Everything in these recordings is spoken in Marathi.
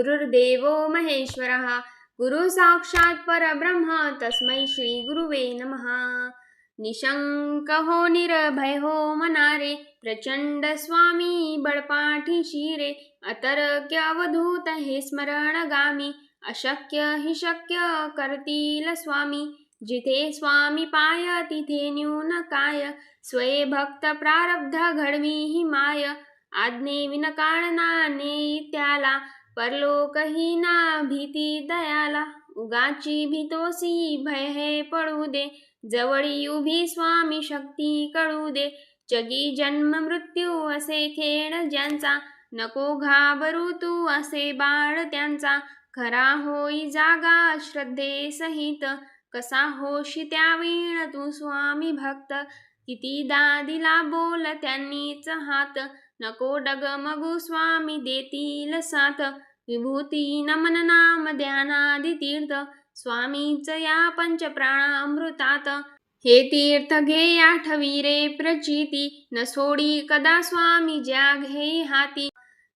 गुरुर्देवो महेश्वरः गुरु साक्षात् परब्रह्म तस्मै श्री गुरुवे नमः। निशंक हो निर्भय हो मनारे प्रचंड स्वामी बळपाठी शिरे अतर्क्य अवधूत हे स्मरणगामी अशक्य हि शक्य करतील स्वामी जिथे स्वामी पाय तिथे न्यून काय स्वये भक्त प्रारब्ध घडवी ही माय आज्ञे विनकाळना त्याला परलोकही ना भीती दयाला उगाची भीतोसी भय हे पडू दे जवळी उभी स्वामी शक्ती कळू दे जगी जन्म मृत्यू असे खेळ ज्यांचा नको घाबरू तू असे बाळ त्यांचा खरा होई जागा श्रद्धे सहित कसा होशी त्या वीण तू स्वामी भक्त कितीदा दिला बोल त्यांनीच हात नको डगमगू स्वामी देतील साथ विभूती नमन नाम ध्यानादि तीर्थ स्वामीच या पंचप्राणामृतात हे तीर्थ घे आठवी रे प्रचिती न सोडी कदा स्वामी ज्या घे हाती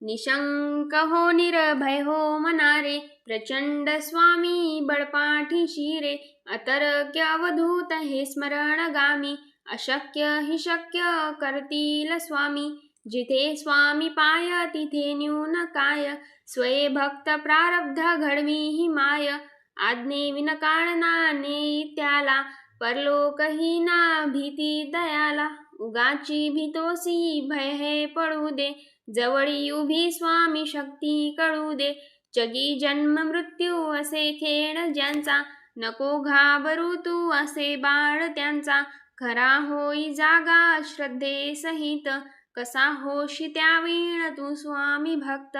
निशंक हो निर्भय हो मनारे प्रचंड स्वामी बळपाठी शिरे अतर्क्य अवधूत हे स्मरणगामी अशक्य हि शक्य करतील स्वामी जिथे स्वामी पाय तिथे न्यून काय स्वये भक्त प्रारब्ध घडवी ही माय आज्ञे विनकाळना त्याला परलोकही ना भीती दयाला उगाची भीतोसी भय हे पडू दे जवळी उभी स्वामी शक्ती कळू दे जगी जन्म मृत्यू असे खेळ ज्यांचा नको घाबरू तू असे बाळ त्यांचा खरा होई जागा श्रद्धे सहित कसा होशी त्या वीण तू स्वामी भक्त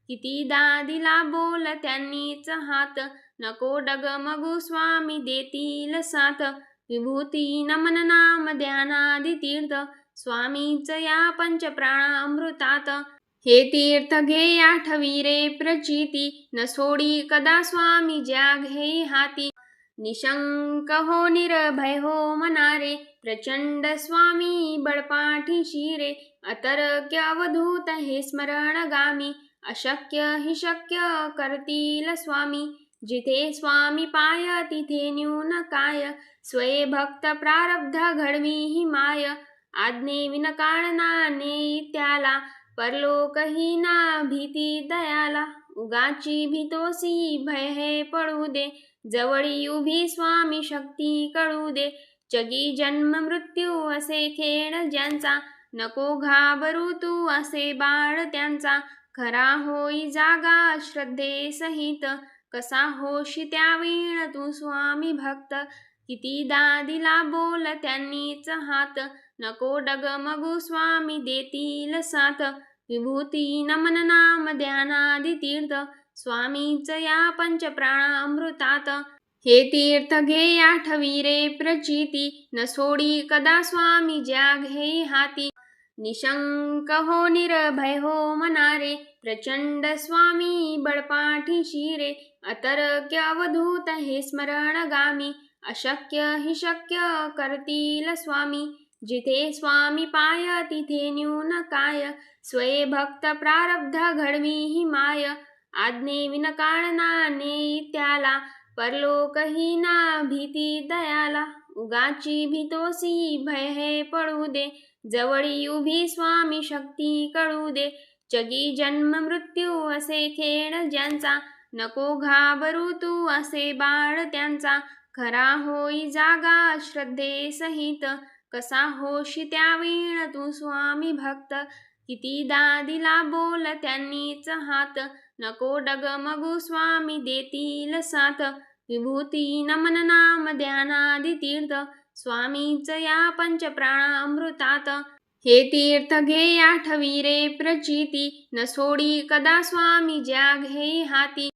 कितीदा दिला बोल त्यांनीच हात नको डगमगू स्वामी देतील साथ विभूती नमन नाम ध्यानादि तीर्थ स्वामीच या पंचप्राणामृतात हे तीर्थ घे आठवी रे प्रचिती न सोडी कदा स्वामी ज्या घे हाती निशंक हो निर्भय हो मनारे प्रचंड स्वामी बळपाठी शिरे अतर्क्य अवधूत हे स्मरणगामी अशक्य हि शक्य करतील स्वामी जिथे स्वामी पाय तिथे न्यून काय स्वये भक्त प्रारब्ध घडवी ही माय आज्ञे विनकाळना त्याला परलोकही ना भीती दयाला उगाची भीतोसी भय हे पडू दे जवळी उभी स्वामी शक्ती कळू दे जगी जन्म मृत्यू असे खेळ ज्यांचा नको घाबरू तू असे बाळ त्यांचा खरा होई जागा श्रद्धे सहित कसा होशी त्या वीण तू स्वामी भक्त कितीदा दिला बोल त्यांनीच हात नको डगमगू स्वामी देतील साथ विभूती नमन नाम ध्यानादि तीर्थ स्वामीच या पंचप्राणामृतात हे तीर्थ घे आठवी रे प्रचिती न सोडी कदा स्वामी ज्या घे हाती निशंक हो निर्भय हो मनारे प्रचंड स्वामी बळपाठी शिरे अतर्क्य अवधूत हे स्मरणगामी अशक्य हि शक्य करतील स्वामी जिथे स्वामी पाय तिथे न्यून काय स्वये भक्त प्रारब्ध घडवी ही माय आज्ञे विनकाळना त्याला परलोकही ना भीती दयाला उगाची भीतोसी भय हे पडू दे जवळी उभी स्वामी शक्ती कळू दे जगी जन्म मृत्यू असे खेळ ज्यांचा नको घाबरू तू असे बाळ त्यांचा खरा होई जागा श्रद्धे सहित कसा होशी त्या वीण तू स्वामी भक्त कितीदा दिला बोल त्यांनीच हात नको डगमगू स्वामी देतील साथ विभूती नमन नाम ध्यानादि तीर्थ स्वामीच या पंचप्राणामृतात हे तीर्थ घे आठवी रे प्रचिती न सोडी कदा स्वामी ज्या घे हाती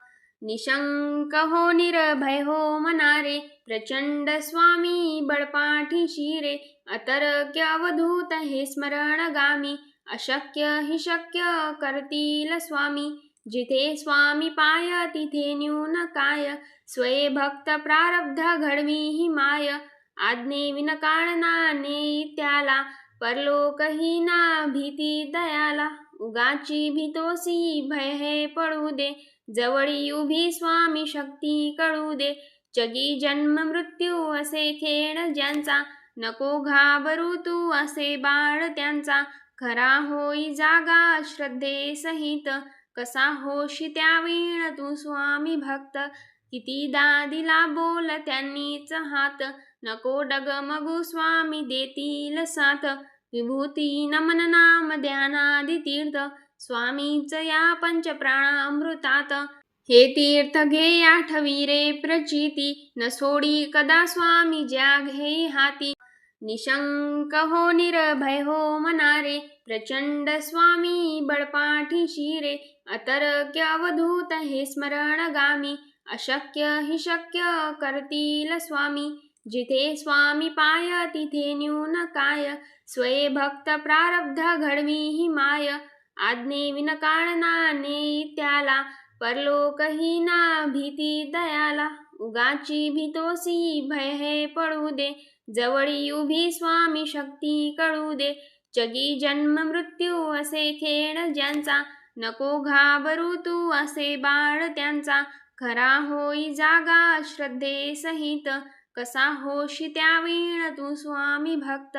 निशंक हो निर्भय हो मनारे प्रचंड स्वामी बळपाठी शिरे अतर्क्य अवधूत हे स्मरणगामी अशक्य हि शक्य करतील स्वामी जिथे स्वामी पाय तिथे न्यून काय स्वये भक्त प्रारब्ध घडवी ही माय आज्ञे विनकाळना त्याला परलोकही ना भीती दयाला उगाची भीतोसी भय हे पळू दे, जवळी उभी स्वामी शक्ती कळू दे. जगी जन्म मृत्यू असे खेळ ज्यांचा, नको घाबरू तू असे बाळ त्यांचा. खरा होई जागा श्रद्धे सहित, कसा होशी त्या वीण तू स्वामी भक्त. कितीदा दिला बोल त्यांनीच हात, नको डगमगू स्वामी देतील साथ. विभूती नमन नाम ध्यानादि तीर्थ, स्वामीच या पंचप्राणामृतात. हे तीर्थ घे आठवी रे प्रचिती, न सोडी कदा स्वामी ज्या घे हाती. निशंक हो निर्भय हो मनारे, प्रचंड स्वामी बळपाठीशी रे. अतर्क्य अवधूत हे स्मरणगामी, अशक्य हि शक्य करतील स्वामी. जिथे स्वामी पाय तिथे न्यून काय, स्वये भक्त प्रारब्ध घडवी ही माय. आज्ञे विनकाळना नेई त्याला, परलोकही ना भीती दयाला. उगाची भीतोसी भय हे पळू दे, जवळी उभी स्वामी शक्ती कळू दे. जगी जन्म मृत्यू असे खेळ ज्यांचा, नको घाबरू तू असे बाळ त्यांचा. खरा होई जागा श्रद्धे सहित, कसा होशी त्या वीण तू स्वामी भक्त.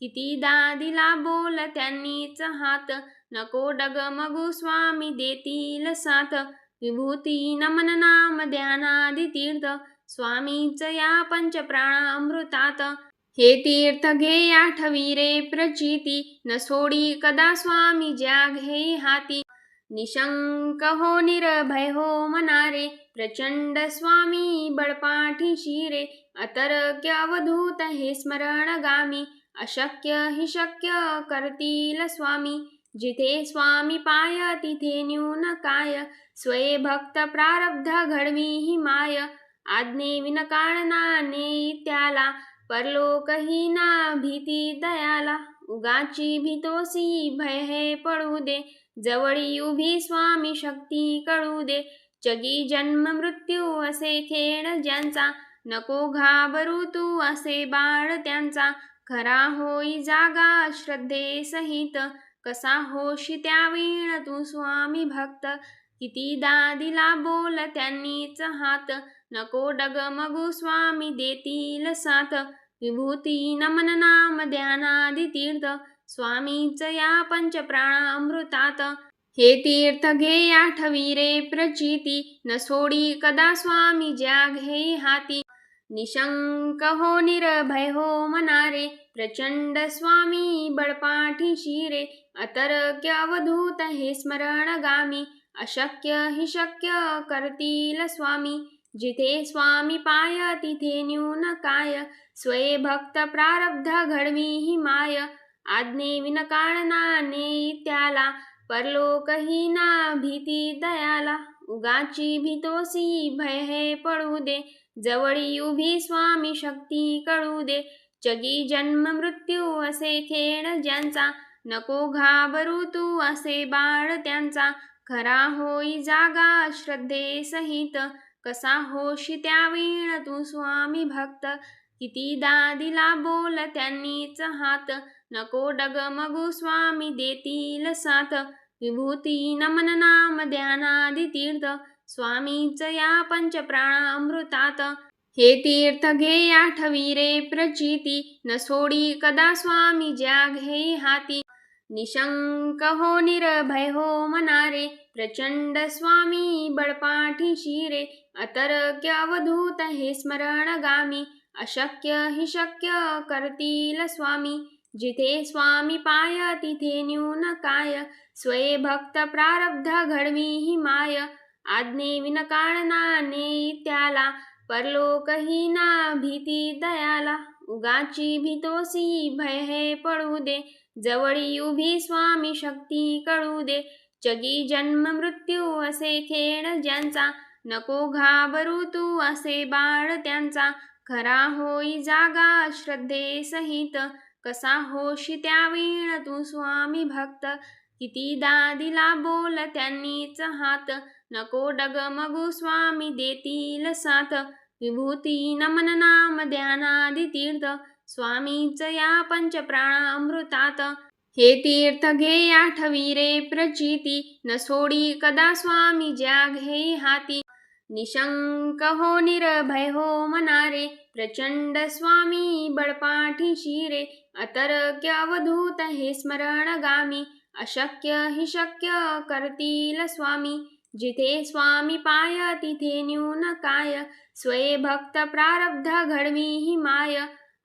कितीदा दिला बोल त्यांनीच हात, नको डगमगू स्वामी देतील साथ. विभूती नमन नाम ध्यानादि तीर्थ, स्वामीच या पंचप्राणामृतात. हे तीर्थ घे आठवी रे प्रचिती, न सोडी कदा स्वामी ज्या घे हाती. निशंक हो निर्भय हो मनारे, प्रचंड स्वामी बळपाठीशी रे. अतर्क्य अवधूत हे स्मरणगामी, अशक्य हि शक्य करतील स्वामी. जिथे स्वामी पाय तिथे न्यून काय, स्वये भक्त प्रारब्ध घडवी ही माय. आज्ञे विनकाळना नेई त्याला, परलोकही ना भीती दयाला. उगाची भीतोसी भय हे पळू दे, जवळी उभी स्वामी शक्ती कळू दे. जगी जन्म मृत्यू असे खेळ ज्यांचा, नको घाबरू तू असे बाळ त्यांचा. खरा होई जागा श्रद्धे सहित, कसा होशी त्या वीण तू स्वामी भक्त. कितीदा दिला बोल त्यांनीच हात, नको डगमगू स्वामी देतील साथ. विभूती नमन नाम ध्यानादि तीर्थ, स्वामीच या पंचप्राणामृतात. हे तीर्थ घे आठवी रे प्रचिती, न सोडी कदा स्वामी ज्या घे हाती. निशंक हो निर्भय हो मनारे, प्रचंड स्वामी बळपाठीशी रे. अतर्क्य अवधूत हे स्मरणगामी, अशक्य हि शक्य करतील स्वामी. जिथे स्वामी पाय तिथे न्यून काय, स्वये भक्त प्रारब्ध घडवी ही माय. आज्ञे विनकाळना नेई त्याला, परलोकही ना भीती दयाला. उगाची भीतोसी भय हे पळू दे, जवळी उभी स्वामी शक्ती कळू दे. जगी जन्म मृत्यू असे खेळ ज्यांचा, नको घाबरू तू असे बाळ त्यांचा. खरा होई जागा श्रद्धे सहित, कसा होशी त्या वीण तू स्वामी भक्त. कितीदा दिला बोल त्यांनीच हात, नको डगमगू स्वामी देतील साथ. विभूती नमन नाम ध्यानादि तीर्थ, स्वामीच या पंचप्राणामृतात. हे तीर्थ घे आठवी रे प्रचिती, न सोडी कदा स्वामी ज्या घे हाती. निशंक हो निर्भय हो मनारे, प्रचंड स्वामी बळपाठीशी रे. अतर्क्य अवधूत हे स्मरणगामी, अशक्य हि शक्य करतील स्वामी. जिथे स्वामी पाय तिथे न्यून काय, स्वये भक्त प्रारब्ध घडवी ही माय. आज्ञे विनकाळना नेई त्याला, परलोकही ना भीती दयाला. उगाची भीतोसी भय हे पळू दे, जवळी उभी स्वामी शक्ती कळू दे. जगी जन्म मृत्यू असे खेळ ज्यांचा, नको घाबरू तू असे बाळ त्यांचा. खरा होई जागा श्रद्धे सहित, कसा होशी त्या वीण तू स्वामी भक्त. कितीदा दिला बोल त्यांनीच हात, नको डगमगू स्वामी देतील साथ. विभूती नमन नाम ध्यानादि तीर्थ, स्वामीच या पंचप्राणामृतात. हे तीर्थ घे आठवी रे प्रचिती, न सोडी कदा स्वामी ज्या घे हाती. निशंक हो निर्भय हो मनारे, प्रचंड स्वामी बळपाठीशी रे. अतर्क्य अवधूत हे स्मरणगामी, अशक्य हि शक्य करतील स्वामी. जिथे स्वामी पाय तिथे न्यून काय, स्वये भक्त प्रारब्ध घडवी ही माय.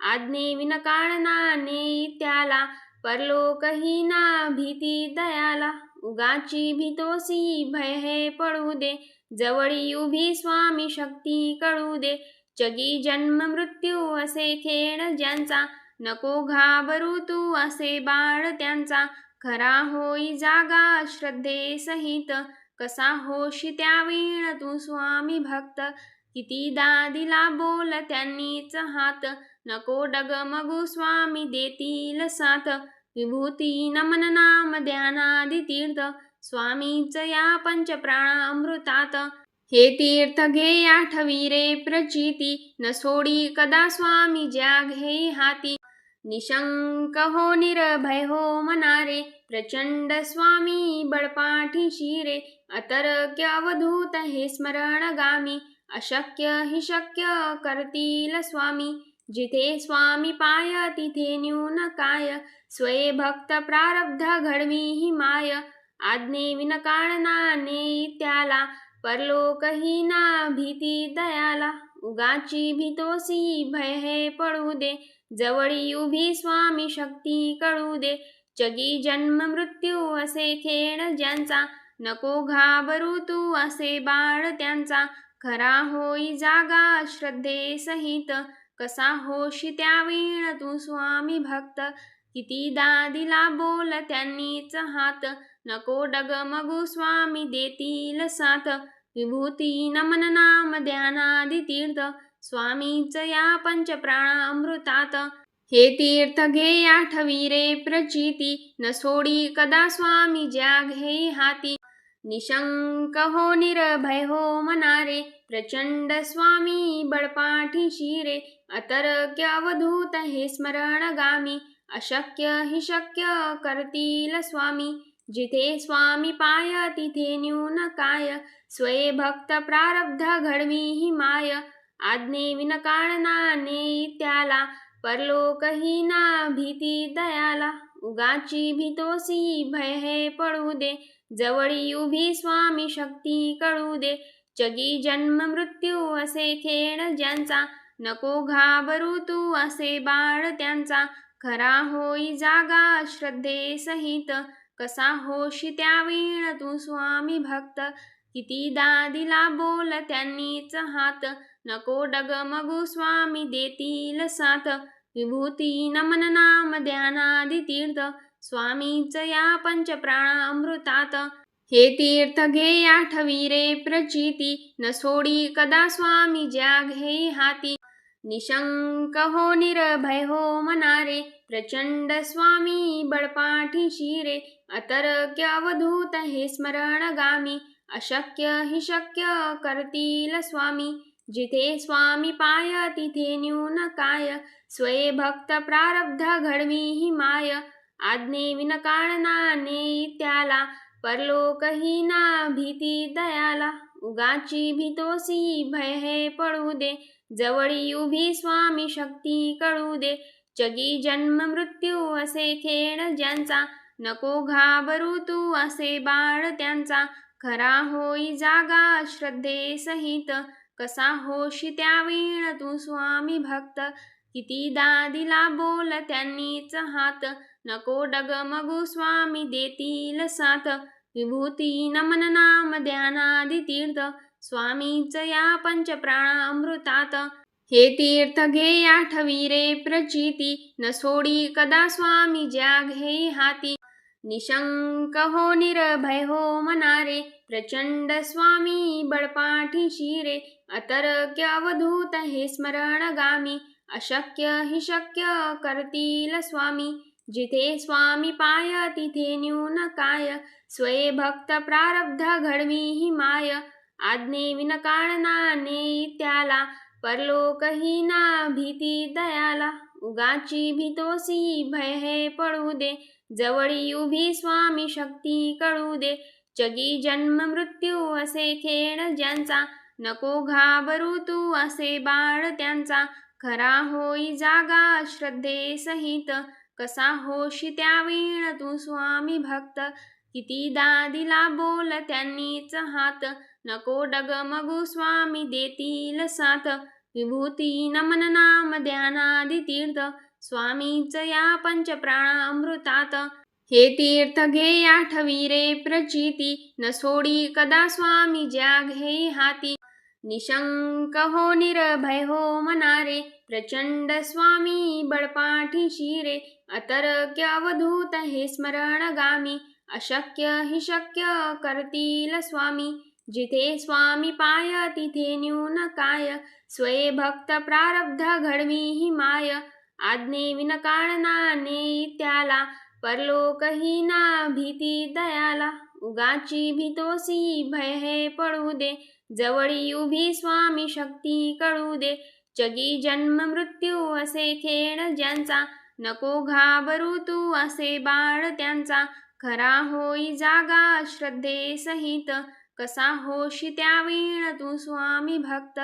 आज्ञे विन काळना नेई त्याला, परलोकही ना भीती दयाला. उगाची भीतोसी भय हे पळू दे, जवळी उभी स्वामी शक्ती कळू दे. जगी जन्म मृत्यू असे खेळ ज्यांचा, नको घाबरू तू असे बाळ त्यांचा. खरा होई जागा श्रद्धे सहित, कसा होशी त्यावीण तू स्वामी भक्त. कितीदा दिला बोल त्यांनीच हात, नको डगमगू स्वामी देतील साथ. विभूती नमन नाम ध्यानादि तीर्थ, स्वामीच या पंचप्राणामृतात. हे तीर्थ घे आठवी रे प्रचिती, न सोडी कदा स्वामी ज्या घे हाती. निशंक हो निर्भय हो मनारे, प्रचंड स्वामी बळपाठीशी रे. अतर्क्य अवधूत हे स्मरणगामी, अशक्य हि शक्य करतील स्वामी. जिथे स्वामी पाय तिथे न्यून काय, स्वये भक्त प्रारब्ध घडवी ही माय. आज्ञे विन काळना नेई त्याला, परलोकही ना भीती दयाला. उगाची भीतोसी भय हे पळू दे, जवळी उभी स्वामी शक्ती कळू दे. जगी जन्म मृत्यू असे खेळ ज्यांचा, नको घाबरू तू असे बाळ त्यांचा. खरा होई जागा श्रद्धे सहित, कसा होशी त्यावीण तू स्वामी भक्त. कितीदा दिला बोल त्यांनीच हात, नको डगमगू स्वामी देतील साथ. विभूती नमन नाम ध्यानादि तीर्थ, स्वामीच या पंचप्राणामृतात. हे तीर्थ घे आठवी रे प्रचिती, न सोडी कदा स्वामी ज्या घे हाती. निशंक हो निर्भय हो मनारे, प्रचंड स्वामी बळपाठीशी रे. अतर्क्य अवधूत हे स्मरणगामी, अशक्य हि शक्य करतील स्वामी. जिथे स्वामी पाय तिथे न्यून काय, स्वये भक्त प्रारब्ध घडवी ही माय. आज्ञे विन काळना नेई त्याला, परलोकही ना भीती दयाला. उगाची भीतोसी भय हे पळू दे, जवळी उभी स्वामी शक्ती कळू दे. जगी जन्म मृत्यू असे खेळ ज्यांचा, नको घाबरू तू असे बाळ त्यांचा. खरा होई जागा श्रद्धे सहित, कसा होशी त्यावीण तू स्वामी भक्त. कितीदा दिला बोल त्यांनीच हात, नको डगमगू स्वामी देतील साथ. विभूती नमन नाम ध्यानादि तीर्थ, स्वामीच या पंचप्राणामृतात. हे तीर्थ घे आठवी रे प्रचिती, न सोडी कदा स्वामी ज्या घे हाती. निशंक हो निर्भय हो मनारे, प्रचंड स्वामी बळपाठीशी रे. अतर्क्य अवधूत हे स्मरणगामी, अशक्य हि शक्य करतील स्वामी. जिथे स्वामी पाय तिथे न्यून काय, स्वये भक्त प्रारब्ध घडवी ही माय. आज्ञे विन काळना नेई त्याला, परलोकही ना भीती दयाला. उगाची भीतोसी भय हे पळू दे, जवळी उभी स्वामी शक्ती कळू दे. जगी जन्म मृत्यू असे खेळ ज्यांचा, नको घाबरू तू असे बाळ त्यांचा. खरा होई जागा श्रद्धे सहित, कसा होशी त्यावीण तू स्वामी भक्त. कितीदा दिला बोल त्यांनीच हात, नको डगमगू स्वामी देतील साथ. विभूती नमन नाम ध्यानादि तीर्थ, स्वामीच या पंचप्राणामृतात. हे तीर्थ घे आठवी रे प्रचिती, न सोडी कदा स्वामी ज्या घे हाती. निशंक हो निर्भय हो मनारे, प्रचंड स्वामी बळपाठीशी रे. अतर्क्य अवधूत हे स्मरणगामी, अशक्य हि शक्य करतील स्वामी. जिथे स्वामी पाय तिथे न्यून काय, स्वये भक्त प्रारब्ध घडवी ही माय. आज्ञे विन काळना नेई त्याला, परलोकही ना भीती दयाला. उगाची भीतोसी भय हे पळू दे, जवळी उभी स्वामी शक्ती कळू दे. जगी जन्म मृत्यू असे खेळ ज्यांचा, नको घाबरू तू असे बाळ त्यांचा. खरा होई जागा श्रद्धे सहित, कसा होशी त्यावीण तू स्वामी भक्त. कितीदा दिला बोल त्यांनीच हात, नको डगमगू स्वामी देतील साथ. विभूती नमन नाम ध्यानादि तीर्थ, स्वामीच या पंचप्राणामृतात. हे तीर्थ घे आठवी रे प्रचिती, न सोडी कदा स्वामी ज्या घेई हाती. निशंक हो निर्भय हो मनारे, प्रचंड स्वामी बळपाठीशी रे. अतर्क्य अवधूत हे स्मरणगामी, अशक्य हि शक्य करतील स्वामी. जिथे स्वामी पाय तिथे न्यून काय, स्वये भक्त प्रारब्ध घडवी ही माय. आज्ञे विनकाळना नेई त्याला, परलोकही ना भीती दयाला. उगाची भीतोसी भय हे पळू दे, जवळी उभी स्वामी शक्ती कळू दे. जगी जन्म मृत्यू असे खेळ ज्यांचा, नको घाबरू तू असे बाळ त्यांचा. खरा होई जागा श्रद्धे सहित, कसा होशी त्यावीण तू स्वामी भक्त.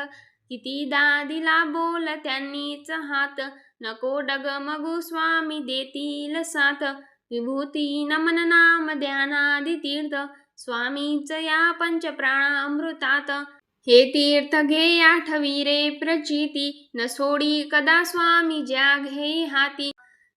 कितीदा दिला बोल त्यांनीच हात, नको डगमगू स्वामी देतील साथ. विभूती नमन नाम ध्यानादि तीर्थ, स्वामीच या पंचप्राणामृतात. हे तीर्थ घे आठवी रे प्रचिती, न सोडी कदा स्वामी ज्या घेई हाती.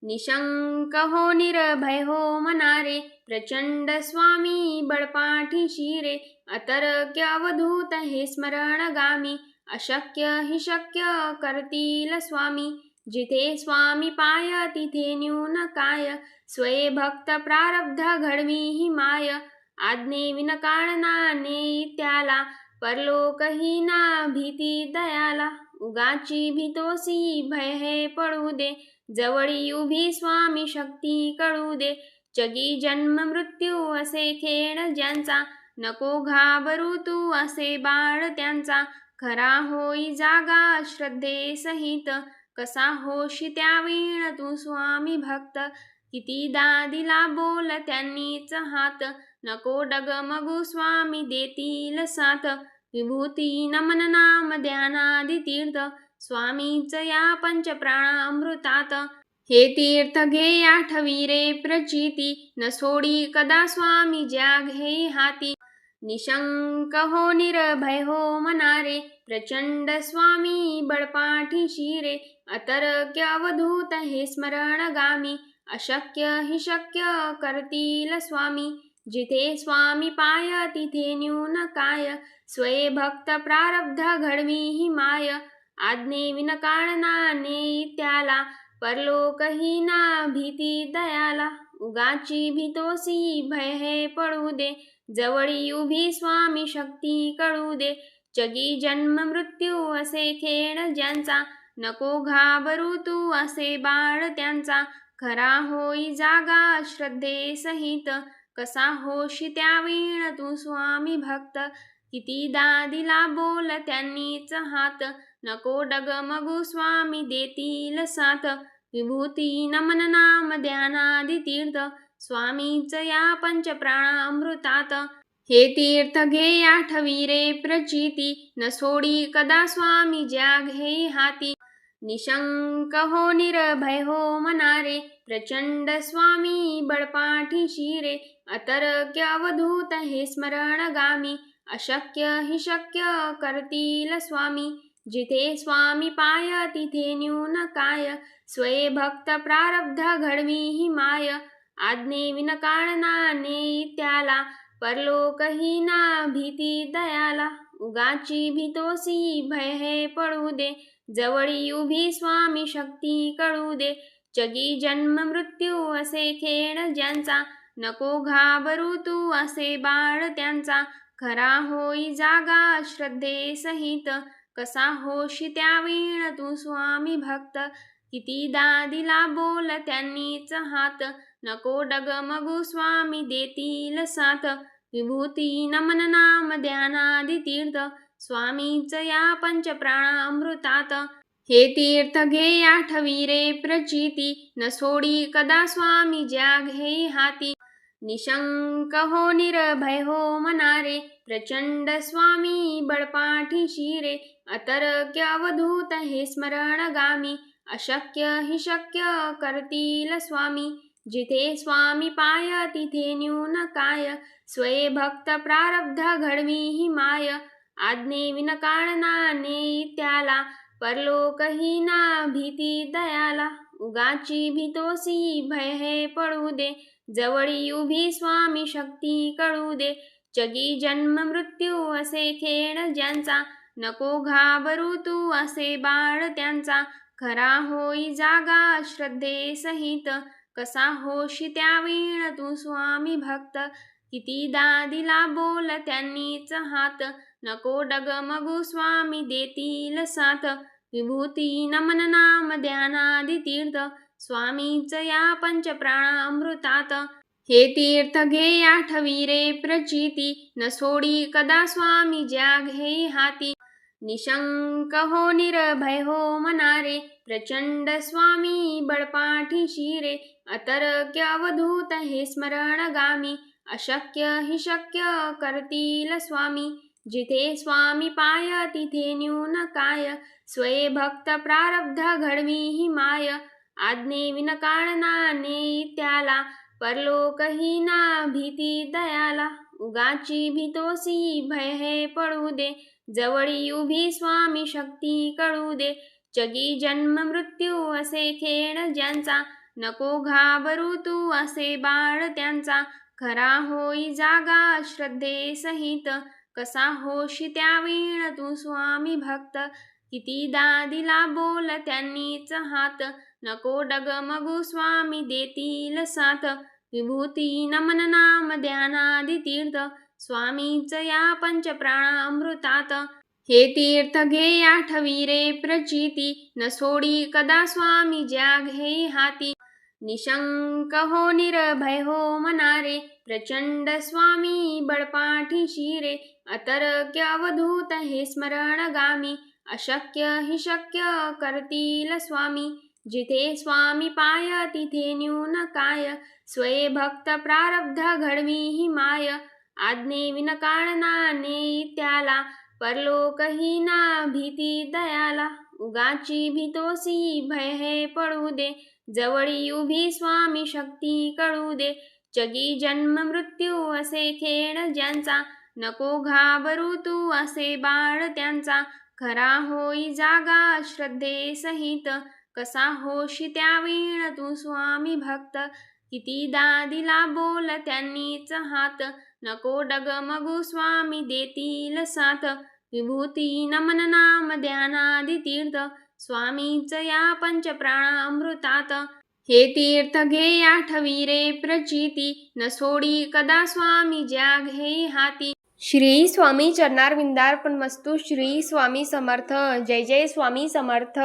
निशंक हो निर्भय हो मनारे, प्रचंड स्वामी बळपाठीशी रे. अतर्क्य अवधूत हे स्मरणगामी, अशक्य हि शक्य करतील स्वामी. जिथे स्वामी पाय तिथे न्यून काय, स्वये भक्त प्रारब्ध घडवी ही माय. आज्ञे विनकाळना नेई त्याला, परलोकही ना भीती दयाला. उगाची भीतोसी भय हे पळू दे, जवळी उभी स्वामी शक्ती कळू दे. जगी जन्म मृत्यू असे खेळ ज्यांचा, नको घाबरू तू असे बाळ त्यांचा. खरा होई जागा श्रद्धे सहित, कसा होशी त्यावीण तू स्वामी भक्त. कितीदा दिला बोल त्यांनीच हात, नको डगमगू स्वामी देतील साथ. विभूती नमन नाम ध्यानादि तीर्थ, स्वामीच या पंचप्राणामृतात. हे तीर्थ घे आठवी रे प्रचिती, न सोडी कदा स्वामी ज्या घेई हाती. निशंक हो निर्भय हो मनारे, प्रचंड स्वामी बळपाठीशी रे. अतर्क्य अवधूत हे स्मरणगामी, अशक्य हि शक्य करतील स्वामी. जिथे स्वामी पाय तिथे न्यून काय, स्वये भक्त प्रारब्ध घडवी ही माय. आज्ञे विनकाळना नेई त्याला, परलोकही ना भीती दयाला. उगाची भीतोसी भय हे पळू दे, जवळी उभी स्वामी शक्ती कळू दे. जगी जन्म मृत्यू असे खेळ ज्यांचा, नको घाबरू तू असे बाळ त्यांचा. खरा होई जागा श्रद्धे सहित, कसा होशी त्यावीण तू स्वामी भक्त. कितीदा दिला बोल त्यांनीच हात, नको डगमगू स्वामी देतील साथ. विभूती नमन नाम ध्यानादि तीर्थ, स्वामीच या पंचप्राणामृतात. हे तीर्थ घे आठवी रे प्रचिती, न सोडी कदा स्वामी ज्या घेई हाती. निशंक हो निर्भय हो मनारे, प्रचंड स्वामी बळपाठीशी रे. अतर्क्य अवधूत हे स्मरणगामी, अशक्य हि शक्य करतील स्वामी. जिथे स्वामी पाय तिथे न्यून काय, स्वये भक्त प्रारब्ध घडवी ही माय. आज्ञे विनकाळना नेई त्याला, परलोकही ना भीती दयाला. उगाची भीतोसी भय हे पळू दे, जवळी उभी स्वामी शक्ती कळू दे. जगी जन्म मृत्यू असे खेळ ज्यांचा, नको घाबरू तू असे बाळ त्यांचा. खरा होई जागा श्रद्धे सहित, कसा होशी त्यावीण तू स्वामी भक्त. कितीदा दिला बोल त्यांनीच हात, नको डगमगू स्वामी देतील साथ. विभूती नमन नाम ध्यानादि तीर्थ, स्वामीच या पंचप्राणामृतात. हे तीर्थ घे आठवी रे प्रचिती, न सोडी कदा स्वामी ज्या घे हाती. निशंक हो निर्भय हो मनारे, प्रचंड स्वामी बळपाठीशी रे. अतर्क्य अवधूत हे स्मरणगामी, अशक्य हि शक्य करतील स्वामी. जिथे स्वामी पाय तिथे न्यून काय, स्वये भक्त प्रारब्ध घडवी ही माय. आज्ञे विनकाळना नेई त्याला, परलोकही ना भीती दयाला. उगाची भीतोसी भय हे पळू दे, जवळी उभी स्वामी शक्ती कळू दे. जगी जन्म मृत्यू असे खेळ ज्यांचा, नको घाबरू तू असे बाळ त्यांचा. खरा होई जागा श्रद्धे सहित, कसा होशी त्यावेळ तू स्वामी भक्त. कितीदा दिला बोल त्यांनीच हात, नको डगमगू स्वामी देतील साथ. विभूती नमन नाम ध्यानादि तीर्थ, स्वामीच या पंचप्राणामृतात. हे तीर्थ घे आठवी रे प्रचिती, न सोडी कदा स्वामी ज्या घे हाती. निशंक हो निर्भय हो मनारे, प्रचंड स्वामी बळपाठीशी रे. अतर्क्य अवधूत हे स्मरणगामी, अशक्य हि शक्य करतील स्वामी. जिथे स्वामी पाय तिथे न्यून काय, स्वये भक्त प्रारब्ध घडवी ही माय. आज्ञे विनकाळना नेई त्याला, परलोकही ना भीती दयाला. उगाची भीतोसी भय हे पळू दे, जवळी उभी स्वामी शक्ती कळू दे. जगी जन्म मृत्यू असे खेळ ज्यांचा, नको घाबरू तू असे बाळ त्यांचा. खरा होई जागा श्रद्धे सहित, कसा होशी त्यावेळ तू स्वामी भक्त. कितीदा दिला बोल त्यांनीच हात, नको डगमगू स्वामी देतील साथ. विभूती नमन नाम ध्यानादि तीर्थ, स्वामीच या पंचप्राणामृतात. हे तीर्थ घे आठवी रे प्रचिती, न सोडी कदा स्वामी ज्या घे हाती. निशंक हो निर्भय हो मनारे, प्रचंड स्वामी बळपाठीशी रे. अतर्क्य अवधूत हे स्मरणगामी, अशक्य हि शक्य करतील स्वामी. जिथे स्वामी पाय तिथे न्यून काय, स्वये भक्त प्रारब्ध घडवी ही माय. आज्ञे विनकाळना नेई त्याला, परलोकही ना भीती दयाला. उगाची भीतोसी भय हे पळू दे, जवळी उभी स्वामी शक्ती कळू दे. जगी जन्म मृत्यू असे खेळ ज्यांचा, नको घाबरू तू असे बाळ त्यांचा. खरा होई जागा श्रद्धे सहित, कसा होशी त्यावेळ तू स्वामी भक्त. कितीदा दिला बोल त्यांनीच हात, नको डगमगू स्वामी देतील साथ. विभूती नमन नाम ध्यानादि तीर्थ, स्वामीच या पंचप्राणामृतात. हे तीर्थ घे आठवी रे प्रचिती, न सोडी कदा स्वामी ज्या घे हाती. श्री स्वामी चरणारविंदार्पणमस्तु. श्री स्वामी समर्थ. जय जय स्वामी समर्थ.